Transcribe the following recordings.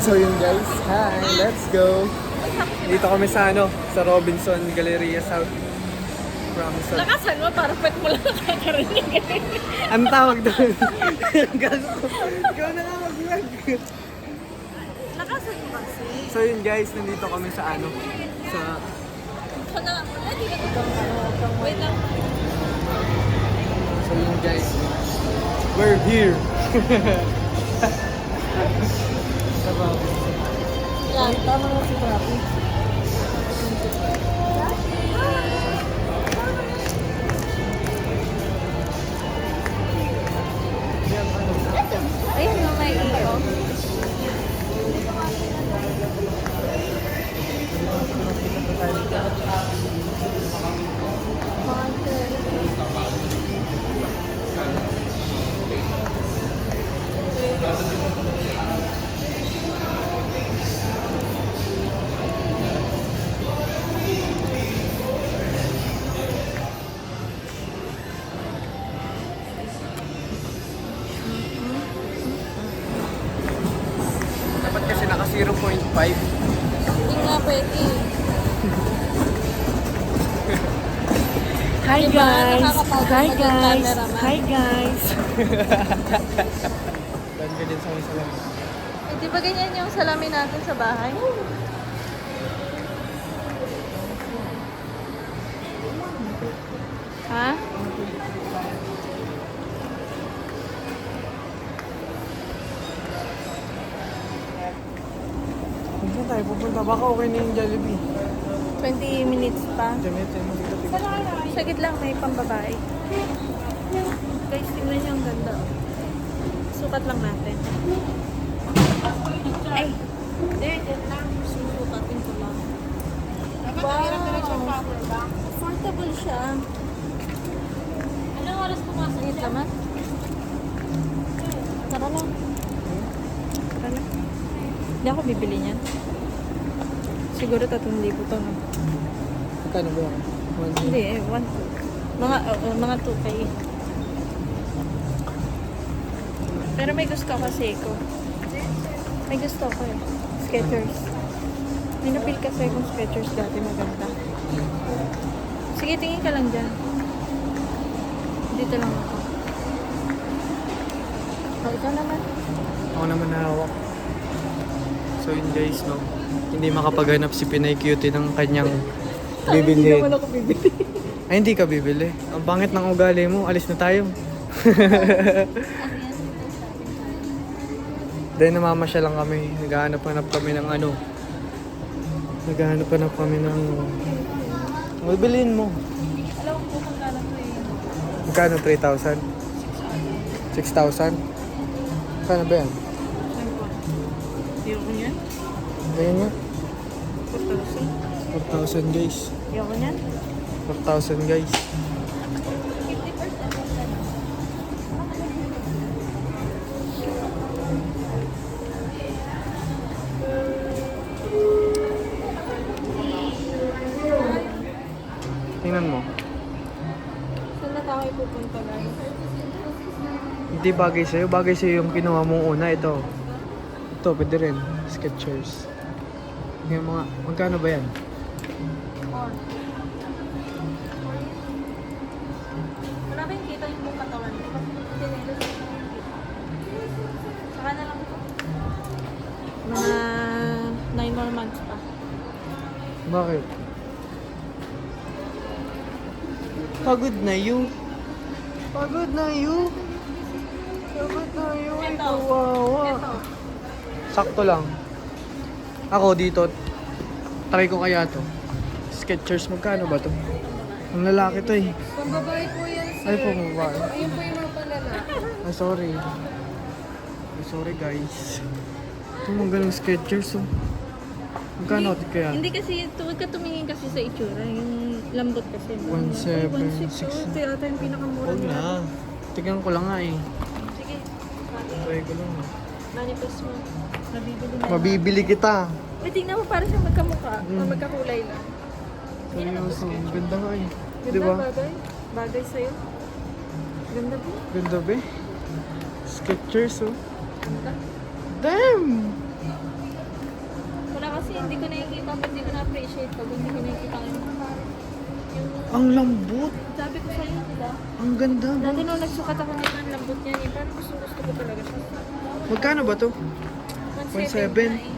So yun guys, hi, let's go. Dito kami sa sa Robinson Galleria South. Robinson. Lakasan mo, para pwede mo lang nakakarinig. Ang tawag doon. Ikaw na nga mag-vlog. Lakasan mo kasi. So yun guys, nandito kami sa sa... Ito na lang. Hindi ka ito. Wait lang. So yun guys, we're here. Sa Robinson. Yan. Tama na si Trapi. Ayun na may iyo. Dapat kasi naka 0.5. Hindi nga pwede. Hi Diba, guys! nakakapagod Hi maging guys! cameraman? Hi guys! Dan ka din sa may salamin. Eh, di ba ganyan yung salamin natin sa bahay? Ha? Saan tayo pupunta? Baka okay na yung Jollibee. 20 minutes pa. Jamit, Sagit lang, may pambabae. Guys, tingnan niyo ang ganda. Sukat lang natin. Ay! Dyan lang. Susukatin ko lang. Wow! Comfortable siya. Anong oras pumasok siya? Naman? Tara lang. Tara lang. Hindi ako bibili niyan. Siguro 3,000 to, no? Magkano ba yan? Hindi, 1, 2. Mga 2K. Pero may gusto ako Seiko. May gusto ako eh. Skechers. May napil kasi akong Skechers dati maganda. Sige, tingin ka lang dyan. Dito lang ako. Oh, ikaw naman. Ako naman nahawak. So yun guys, no? Hindi makapaghanap si Pinay Cutie ng kanyang Hindi bibilhin. naman ako bibili. Ay, hindi ka bibili. Ang pangit ng ugali mo. Alis na tayo. Dahil namamasyal lang kami. Naghahanap-hanap kami ng Naghahanap-hanap kami ng... Bibiliin mo. Alam ko kung kano to eh. Magkano? 3,000? 6,000? Magkano ba yan? Ayoko niyan. Ganyan nga. 4,000. 4,000 guys. Ayoko niyan. 4,000 guys. 50%. Tingnan mo. Saan na tayo pupunta guys? Hindi bagay sa'yo. Bagay sa'yo yung kinuha mong una. Ito. Ito, pwede rin. Skechers. Yung mga... Magkano ba yan? Wala kayong kita yung buong katawan. Saka na lang ito. Mga 9 more months pa. Bakit? Pagod na you. Pagod na you. Pagod na you. Ay, Ito. kawawa. Ito. Sakto lang. Ako dito. Try ko kaya to. Skechers, magkano ba to? Ang lalaki to eh. Pambabae po yan, sir. Ay, pumaba. Ayun po yung mga panlalaki. Ay, sorry. Ay, sorry guys. Ito mga ganong Skechers oh. Magkano kaya? Hindi kasi, huwag ka tumingin kasi sa itsura. Yung lambot kasi. 1,760. Ito yata yung pinakamura Huwag na. Tignan ko lang nga eh. Sige. Try ko lang. Manifest mo. Nabibili na. Mabibili kita. Uy, tingnan mo para siyang magkamukha. O Mm. magkakulay lang. Seryoso. Ganda nga eh. Ganda, Di ba? bagay. Bagay sa'yo. Ganda po. Ganda ba? Skechers oh. Ganda. Damn! shade pag hindi ko nakikita yung Ang lambot. sabi ko sa'yo, diba? Ang ganda. Dati nung nagsukat ako nito, ang lambot niya eh. Parang gusto ko talaga siya. Magkano ba to? 1.7 1.7? na eh.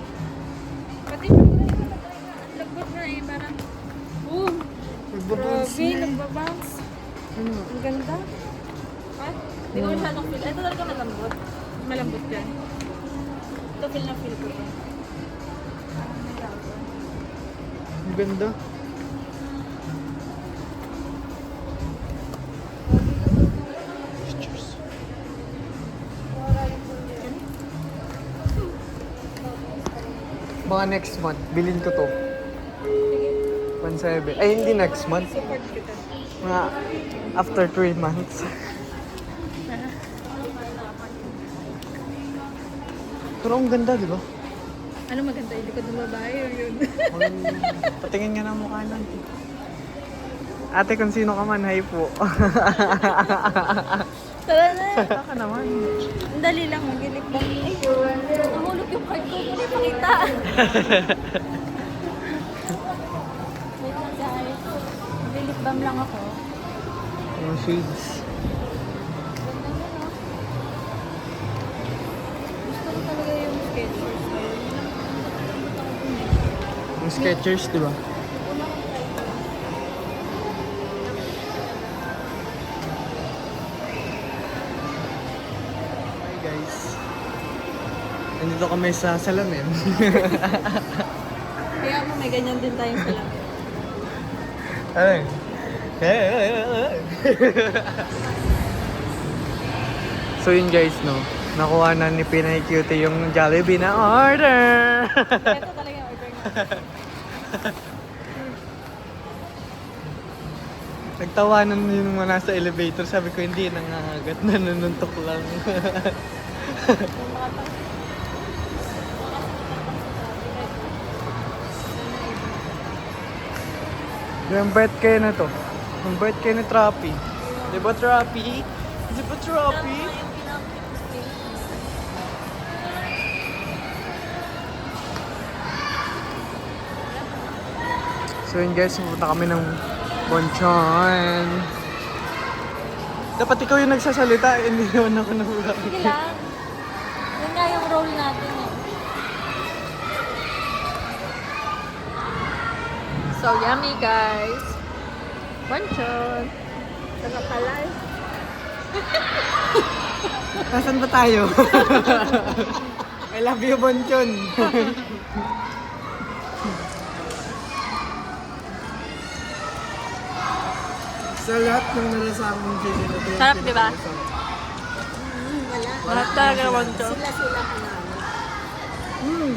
Pati yung lambot na eh, parang boom! Magbabounce Grabe, na eh. nagbabounce. Ano? Ang ganda. Ha? Hindi ko masyadong feel. Ito talaga malambot. Malambot yan. Ito feel na feel ko yan. Ang ganda. Pictures. Mga next month, bilhin ko to. 1.7. Ay, hindi next month. Support kita. Mga after 3 months. Pero ang ganda, di ba? Ano maganda? Hindi ko dumabae o yun? Patingin nga ng mukha nun. Ate, kung sino ka man, hi po. Tara na! Baka naman. Ang dali lang, mag-lip balm. Ay, nahulog yung card ko. Hindi pakita. Wait lang guys. Mag-lip balm lang ako. Mga shades. Ganda na, no? Gusto ko talaga yung Skechers. Yung Skechers, di ba? Hi guys. Nandito kami sa salamin. Kaya mo may ganyan din tayong salam. Ay. So yun guys, no. Nakuha na ni Pinay Cutie yung Jollibee na order. Ito talaga yung order natin. Nagtawanan yung mga nasa elevator. Sabi ko, hindi, nangangagat, nanununtok lang. Yung mga pang... Yung birthday na to. Yung birthday ni Trappy. Di ba Trappy? Di ba Trappy? So yun guys, pupunta kami ng Bonchon. Dapat ikaw yung nagsasalita, hindi naman ako nahula. Sige lang. Yun nga yung role natin eh. So yummy guys. Bonchon. Sarap pala eh. Nasaan ba tayo? I love you, Bonchon. Sa lahat ng nalasamang chicken ito. Sarap, di ba? Wala. Lahat talaga bonchon. Sila ka namin.